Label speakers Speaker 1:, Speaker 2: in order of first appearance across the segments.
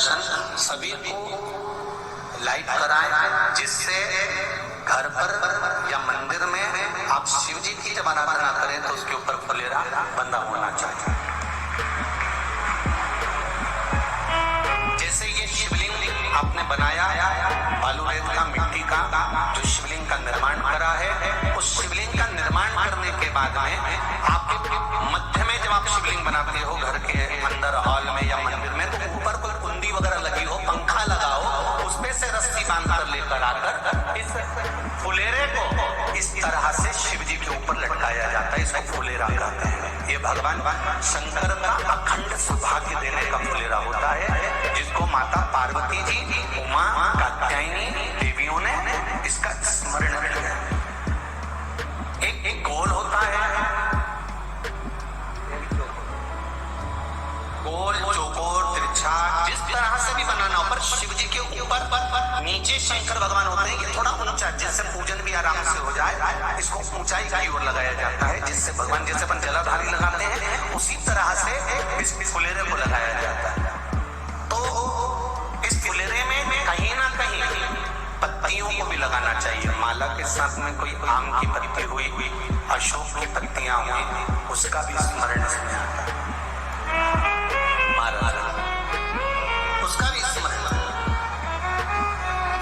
Speaker 1: दर्शन सभी को लाइव कराएं, जिससे घर पर या मंदिर में आप शिव जी की जब आराधना करें तो उसके ऊपर फुलेरा बंधा होना चाहिए। जैसे ये शिवलिंग आपने बनाया बालू रेत का, मिट्टी का, जो शिवलिंग का निर्माण करा है, उस शिवलिंग का निर्माण करने के बाद में आपके मध्य में जब आप शिवलिंग बनाते हो घर के अंदर हॉल में या मंदिर में, तो ऊपर कोई कुंडी वगैरह लगी हो, पंखा लगा हो, उसमें से रस्सी बांध कर लेकर आकर इस फुलेरे को इस तरह से शिव जी के ऊपर लटकाया जाता है। इसको फुलेरा कहते हैं। ये भगवान शंकर का अखंड सौभाग्य देने का फुलेरा होता है, जिसको माता पार्वती जी, उमा, कात्यायनी देवियों ने इसका स्मरण किया। एक गोल होता है, गोल, चौकोर, तिरछा, जिस तरह से भी बनाना हो, पर शिव जी के ऊपर नीचे शंकर भगवान होते हैं। ये थोड़ा ऊंचा, जिससे पूजन भी आराम से हो जाए, इसको ऊंचाई की ओर लगाया जाता है, जिससे भगवान जैसे अपन जलाधारी लगाते हैं उसी तरह से इस फुलेरे को लगाया जाता है। तो इस फुलेरे में कहीं ना कहीं पत्तियों को भी लगाना चाहिए। माला के साथ में कोई आम की पत्ती हुई, अशोक की पत्तियां हुई, उसका भी स्मरण इसमें आता है। उसका भी स्मरण,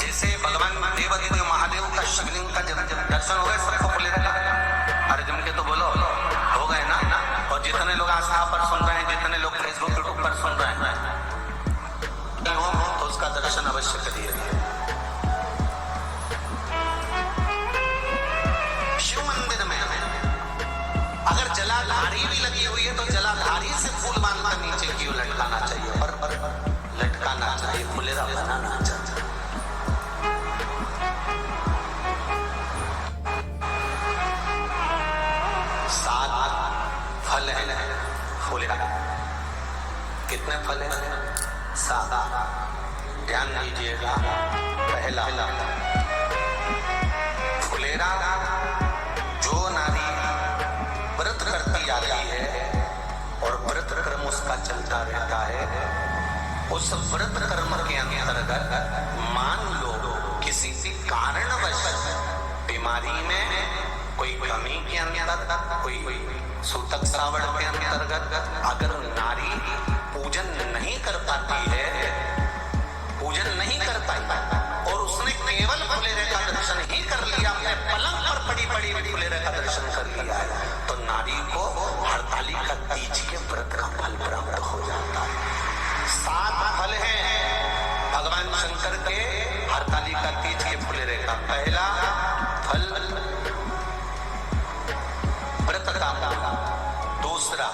Speaker 1: जैसे भगवान देवादिदेव महादेव का शिवलिंग का दर्शन हो गए, सबको फुलेरा लगा। अरे जम के तो बोलो, हो गए ना। और जितने लोग आस्था पर सुन रहे हैं, जितने लोग फेसबुक यूट्यूब पर सुन रहे हैं, तो उसका दर्शन अवश्य करिए। शिव मंदिर में अगर जलाधारी भी लगी हुई है तो जलाधारी से फूल बांधकर नीचे की ओर लटकाना चाहिए, पर लटकाना चाहिए, फुलेरा बनाना चाहिए। फल है फुलेरा। कितने फल है? 7। ध्यान दीजिएगा। पहला, फुलेरा जो नारी व्रत करती आती है और व्रत कर्म उसका चलता रहता है, उस व्रत कर्म के अंतर्गत मान लो किसी कारणवश बीमारी में कोई कमी के अंतर्गत, कोई सूतक श्रावण के अंतर्गत अगर नारी पूजन नहीं कर पाती है, पूजन नहीं कर पाई और उसने केवल फुलेरे का दर्शन ही कर लिया, अपने पलंग पर पड़ी पड़ी फुलेरे का दर्शन कर लिया है, तो नारी को हरतालिका तीज के व्रत का फल प्राप्त हो जाता है। 7 फल हैं भगवान शंकर के हरतालिका तीज के फुलेरे का। पहला फल व्रत का। दूसरा,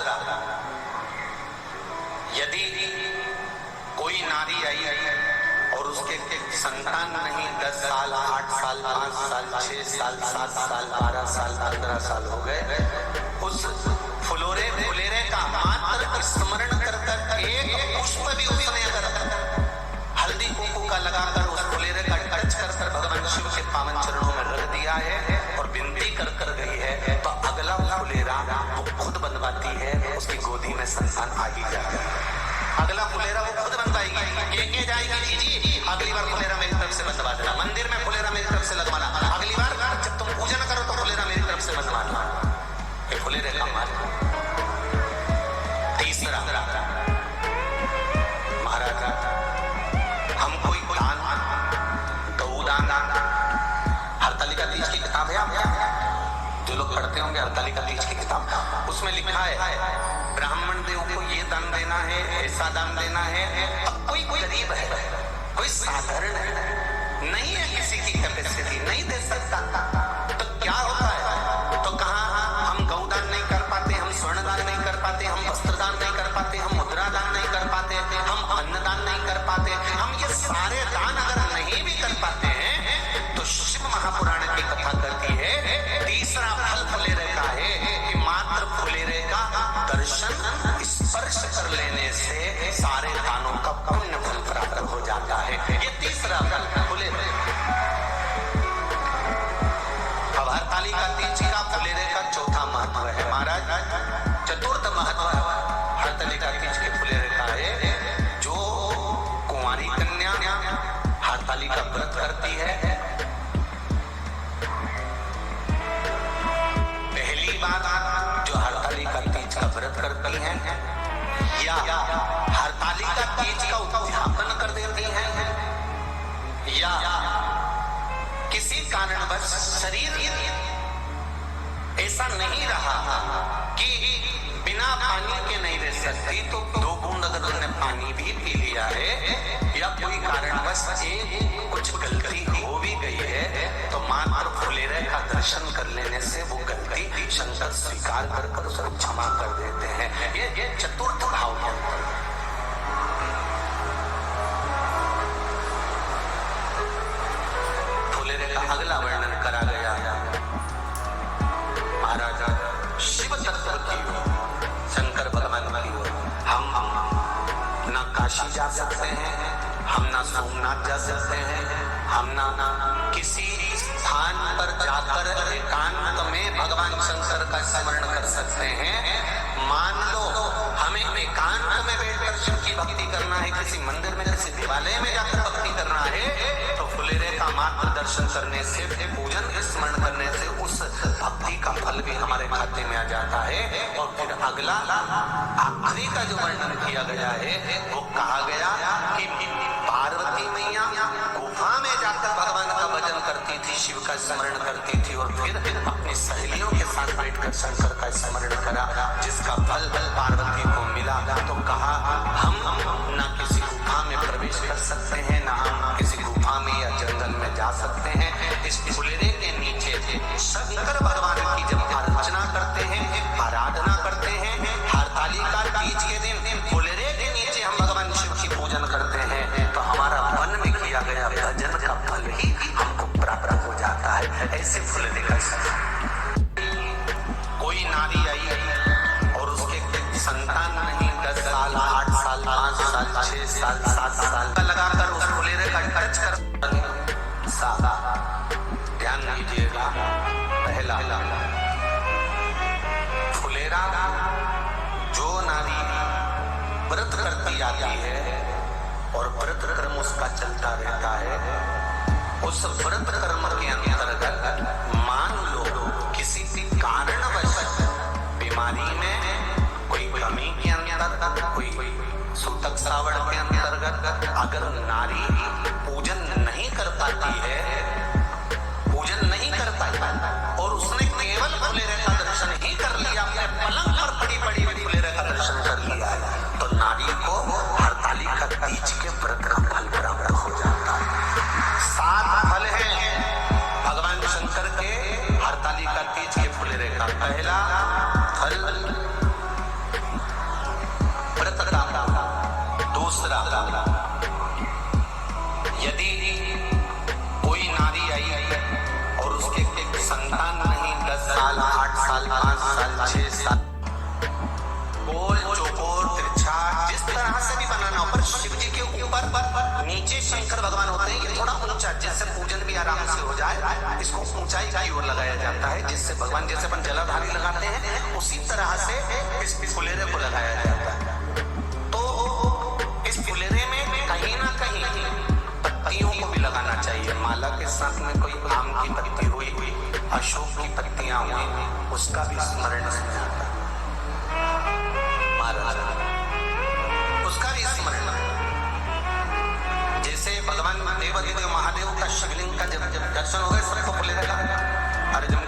Speaker 1: यदि कोई नारी आई और उसके संतान नहीं, 10 साल, 8 साल, 5 साल, 6 साल, 7 साल, 12 साल, 15 साल हो गए, उस फुलेरे का मात्र स्मरण कर एक पुष्प भी उसने अगर हल्दी कुंकू का लगाकर उस फुलेरे का टच कर भगवान शिव के पावन चरणों में रख दिया है और विनती कर गई है, तो अगला फुलेरा वो खुद बनवाती है, उसकी गोदी में संतान आ ही जाएगा। अगला फुलेरा वो खुद बनवाएगी, ये जाएगी, जी अगली बार फुलेरा मेरी तरफ से बनवा देना, मंदिर में फुलेरा मेरी तरफ से लगवाना, अगली बार जब तुम पूजन करो तो फुलेरा मेरी तरफ से बनवाना। ये फुलेरे का मार्ग। तीसरा, महाराज हम कोई दान, गौदान, हरतालिका तीज की किताब है, आप जो लोग पढ़ते होंगे हरतालिका तीज की किताब, उसमें लिखा है ब्राह्मण देव को ये दान देना है, ऐसा दान देना है। अब कोई गरीब है, कोई साधारण है, नहीं है किसी की कैपेसिटी, नहीं दे सकता, तो क्या होता है? तो कहा हम गौदान नहीं कर पाते, हम स्वर्णदान नहीं कर पाते, हम वस्त्रदान नहीं कर पाते, हम मुद्रा दान नहीं कर पाते, हम अन्नदान नहीं कर पाते। हम ये सारे दान अगर नहीं भी कर पाते हैं तो शिव महापुराण की कथा करती है, तीसरा फल फुलेरे का है कि मात्र फुलेरे का दर्शन स्पर्श कर लेने से सारे दानों का पुण्य फल प्राप्त हो जाता है। ये तीसरा फल फुलेरे। कुमारी कन्या हरताली का व्रत करती है, पहली बात जो हरताली का तीज का व्रत करती है या हरताली का तीज का उद्यापन कर देती है या किसी कारणवश शरीर ऐसा नहीं रहा कि बिना पानी के नहीं रह सकती, तो 2 बूंद अगर उन्होंने पानी भी पी लिया है या कोई कारणवश कुछ गलती हो भी गई है, तो मात्र फुलेरे का दर्शन कर लेने से वो गलती शंकर स्वीकार कर उसको क्षमा कर देते हैं। ये चतुर्थ भाव के अंतर। फुलेरे का अगला वर्णन करा गया महाराजा शिव तत्व की ओर, शंकर भगवान की ओर। हम ना काशी जा सकते हैं, हम ना सोमनाथ जा सकते हैं, हम ना किसी स्थान पर जाकर एकांत में भगवान शंकर का स्मरण कर सकते हैं। मान लो हमें एकांत में बैठकर शिव की भक्ति करना है, किसी मंदिर में किसी देवालय में जाकर भक्ति करना है, तो फुलेरे का मात्र दर्शन करने से, पूजन स्मरण करने से उस भक्ति का फल भी हमारे खाते में आ जाता है। और फिर अगला आखिरी का जो वर्णन किया गया है वो कहा गया कि पार्वती मैया गुफा में जाकर भगवान का भजन करती थी, शिव का स्मरण करती थी और फिर अपनी सहेलियों के साथ बैठकर शंकर का स्मरण करा, जिसका फल पार्वती को मिला। तो कहा हम ना किसी गुफा में प्रवेश कर सकते हैं, ना हम किसी गुफा में या जंगल में जा सकते हैं। इस फुलेरे के नीचे शंकर भगवान की जब अर्चना करते हैं, आराधना करते हैं, हरताली का तीज के दिन फुलेरे के नीचे हम भगवान शिव की पूजन करते हैं, तो हमारा मन में किया गया भजन का फल ही हमको प्राप्त हो जाता है। ऐसे फुलेरे का कोई नारी आई और उसके संतान नहीं, 10 साल, 8 साल, 5 साल, 6 साल, 7 साल लगाकर उस फुलेरे का टच कर, ध्यान दीजिएगा। पहला फुलेरा जो नारी व्रत करती आती है और व्रत कर्म उसका चलता रहता है, उस व्रत कर्म के अंतर्गत मान लो किसी कारणवश बीमारी में, कोई कमी के अंतर्गत, कोई सूतक श्रावण के अंतर्गत अगर नारी पूजन नहीं कर पाती है, पूजन नहीं कर पाती और उसने केवल फुलेरे का दर्शन ही कर लिया, अपने पलंग पर पड़ी फुलेरे का दर्शन कर लिया है, तो नारी को हरताली का तीज के व्रत का फल प्राप्त हो जाता है। 7 फल हैं भगवान शंकर के हरताली का तीज के फुलेरे का। पहला फल व्रत का, दूसरा यदि कोई नारी आई और उसके संतान नहीं, 10 साल, 8 साल, 5 साल, 6 साल, गोल चौकोर तिरछा जिस तरह से भी बनाना हो, पर शिव जी के ऊपर नीचे शंकर भगवान होते हैं, ये थोड़ा ऊंचा, जिससे पूजन भी आराम से हो जाए, इसको ऊंचाई की ओर लगाया जाता है, जिससे भगवान जैसे अपन जलाधारी लगाते हैं उसी तरह से इस फुलेरे को लगाया जाता है। तो इस फुलेरे में कहीं ना कहीं पत्तियों को भी लगाना चाहिए। माला के साथ में कोई आम की पत्ती हुई, अशोक की पत्तियां हुई, उसका भी स्मरण आता महाराज, उसका भी स्मरण। जैसे भगवान देवादिदेव महादेव का शिवलिंग का जब दर्शन हो गए सबको फुलेरे का, अरे जब